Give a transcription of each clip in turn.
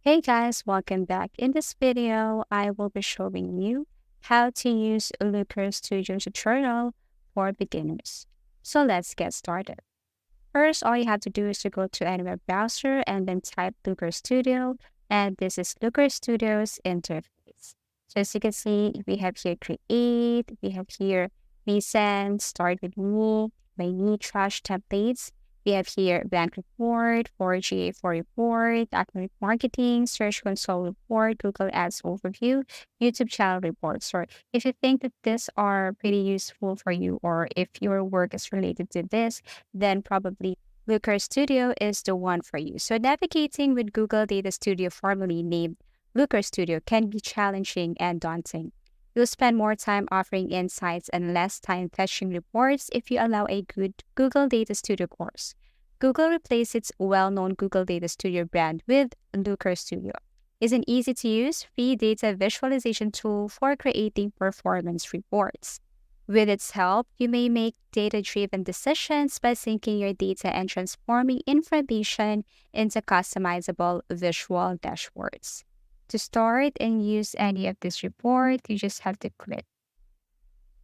Hey guys, welcome back. In this video, I will be showing you how to use Looker Studio tutorial for beginners. So let's get started. First, all you have to do is to go to any web browser and then type Looker Studio, and this is Looker Studio's interface. So as you can see, we have here create, we have here recent, start with me, my new trash templates. We have here blank report, 4GA4 report, active marketing, search console report, Google Ads overview, YouTube channel report. So if you think that these are pretty useful for you, or if your work is related to this, then probably Looker Studio is the one for you. So navigating with Google Data Studio, formerly named Looker Studio, can be challenging and daunting. You'll spend more time offering insights and less time fetching reports if you allow a good Google Data Studio course. Google replaced its well-known Google Data Studio brand with Looker Studio. It's an easy-to-use, free data visualization tool for creating performance reports. With its help, you may make data-driven decisions by syncing your data and transforming information into customizable visual dashboards. To start and use any of this report, you just have to click.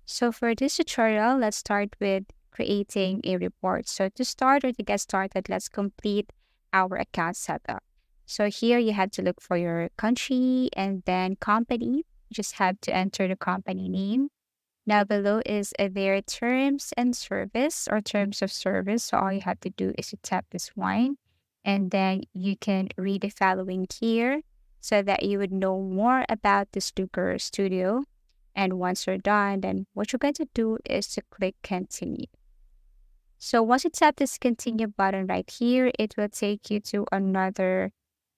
So for this tutorial, let's start with creating a report. So to start or to get started, let's complete our account setup. So here you have to look for your country and then company. You just have to enter the company name. Now below is their terms and service or terms of service. So all you have to do is to tap this one and then you can read the following here so that you would know more about this Looker Studio. And once you're done, then what you're going to do is to click continue. So once you tap this continue button right here, it will take you to another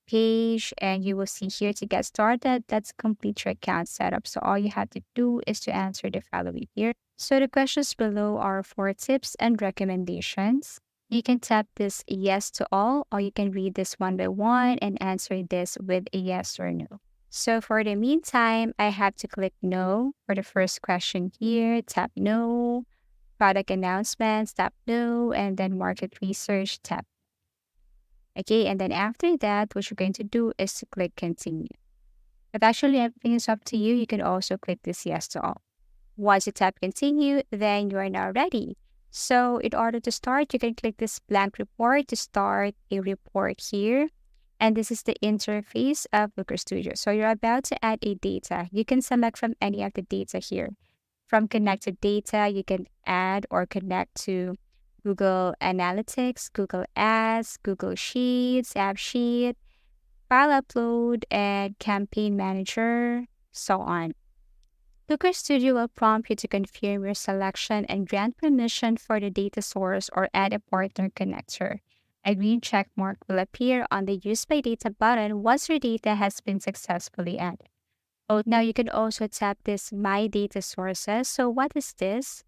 page and you will see here to get started, that's complete your account setup. So all you have to do is to answer the following here. So the questions below are for tips and recommendations. You can tap this yes to all, or you can read this one by one and answer this with a yes or no. So for the meantime, I have to click no for the first question here, tap no, product announcements, tap no, and then market research, tap. Okay, and then after that, what you're going to do is to click continue. But actually, everything is up to you. You can also click this yes to all. Once you tap continue, then you are now ready. So in order to start, you can click this blank report to start a report here. And this is the interface of Looker Studio. So you're about to add a data. You can select from any of the data here. From connected data, you can add or connect to Google Analytics, Google Ads, Google Sheets, App Sheet, File Upload, and Campaign Manager, so on. Looker Studio will prompt you to confirm your selection and grant permission for the data source or add a partner connector. A green check mark will appear on the Use by Data button once your data has been successfully added. Oh, now you can also tap this My Data Sources. So what is this?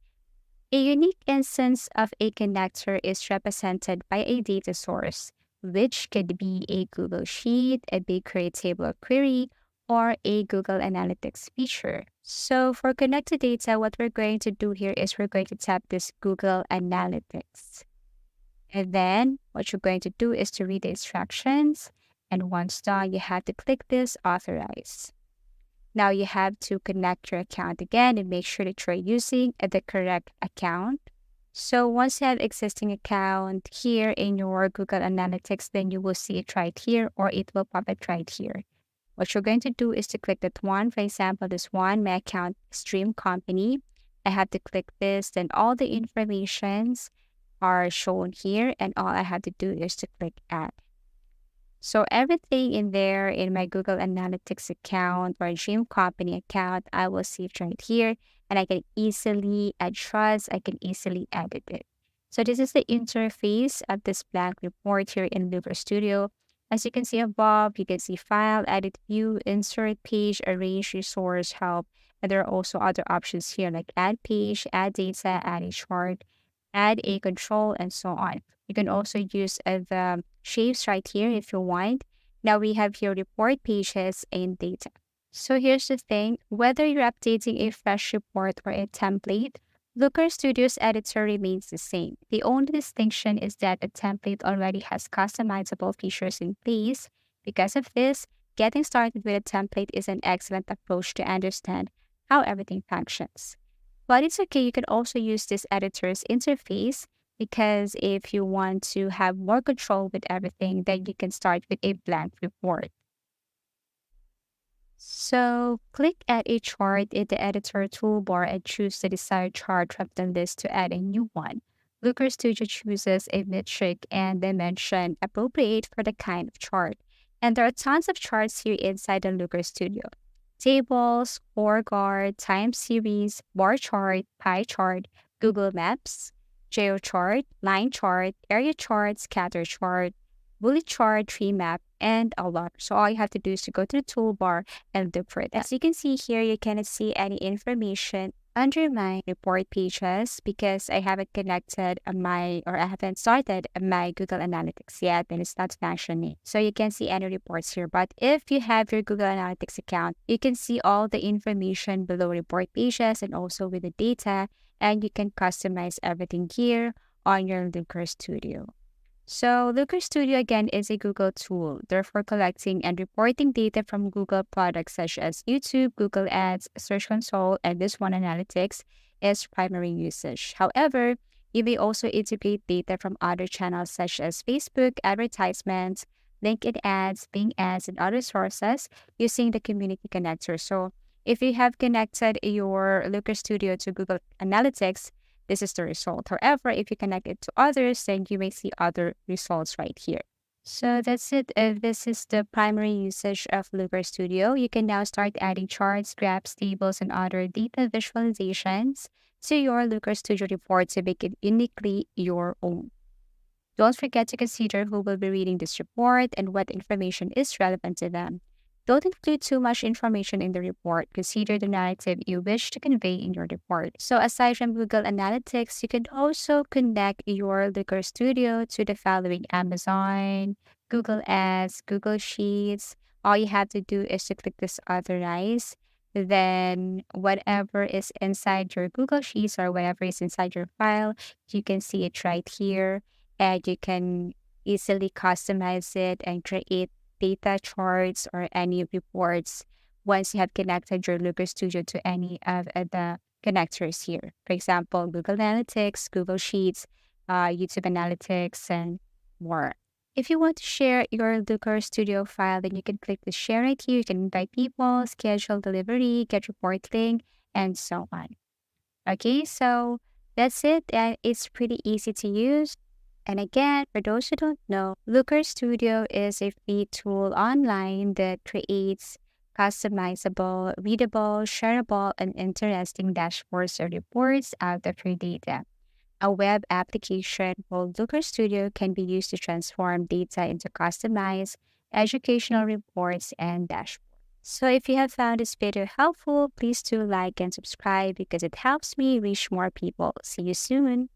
A unique instance of a connector is represented by a data source, which could be a Google Sheet, a BigQuery table or query, or a Google Analytics feature. So for connected data, what we're going to do here is we're going to tap this Google Analytics. And then what you're going to do is to read the instructions. And once done, you have to click this Authorize. Now you have to connect your account again and make sure that you're using the correct account. So once you have existing account here in your Google Analytics, then you will see it right here or it will pop it right here. What you're going to do is to click that one. For example, this one, my account Stream Company. I have to click this, then all the informations are shown here and all I have to do is to click Add. So everything in there in my Google Analytics account or Dream Company account, I will see it right here and I can easily adjust, I can easily edit it. So this is the interface of this blank report here in Looker Studio. As you can see above, you can see File, Edit View, Insert Page, Arrange Resource, Help. And there are also other options here like Add Page, Add Data, Add a Chart, Add a Control, and so on. You can also use the shapes right here if you want. Now we have here report pages and data. So here's the thing, whether you're updating a fresh report or a template, Looker Studio's editor remains the same. The only distinction is that a template already has customizable features in place, Because of this, getting started with a template is an excellent approach to understand how everything functions. But it's okay, you can also use this editor's interface because if you want to have more control with everything, then you can start with a blank report. So click Add a chart in the editor toolbar and choose the desired chart from the list to add a new one. Looker Studio chooses a metric and dimension appropriate for the kind of chart. And there are tons of charts here inside the Looker Studio. Tables, scorecard, time series, bar chart, pie chart, Google Maps, geochart, line chart, area chart, scatter chart, bullet chart, tree map, and a lot. So all you have to do is to go to the toolbar and look for it. As you can see here, you cannot see any information under my report pages because I haven't connected I haven't started my Google Analytics yet and it's not functioning. So you can see any reports here. But if you have your Google Analytics account, you can see all the information below report pages and also with the data, and you can customize everything here on your Looker Studio. So, Looker Studio again is a Google tool, therefore collecting and reporting data from Google products such as YouTube, Google Ads, Search Console, and this one Analytics is primary usage. However, you may also integrate data from other channels such as Facebook, advertisements, LinkedIn ads, Bing ads, and other sources using the community connector. So, if you have connected your Looker Studio to Google Analytics, this is the result. However, if you connect it to others, then you may see other results right here. So that's it. This is the primary usage of Looker Studio. You can now start adding charts, graphs, tables, and other data visualizations to your Looker Studio report to make it uniquely your own. Don't forget to consider who will be reading this report and what information is relevant to them. Don't include too much information in the report. Consider the narrative you wish to convey in your report. So aside from Google Analytics, you can also connect your Looker Studio to the following: Amazon, Google Ads, Google Sheets. All you have to do is to click this authorize. Then whatever is inside your Google Sheets or whatever is inside your file, you can see it right here, and you can easily customize it and create data charts or any reports once you have connected your Looker Studio to any of the connectors here. For example, Google Analytics, Google Sheets, YouTube Analytics, and more. If you want to share your Looker Studio file, then you can click the share right here. You can invite people, schedule delivery, get report link, and so on. Okay, so that's it. And it's pretty easy to use. And again, for those who don't know, Looker Studio is a free tool online that creates customizable, readable, shareable, and interesting dashboards or reports out of your data. A web application called Looker Studio can be used to transform data into customized educational reports and dashboards. So if you have found this video helpful, please do like and subscribe because it helps me reach more people. See you soon.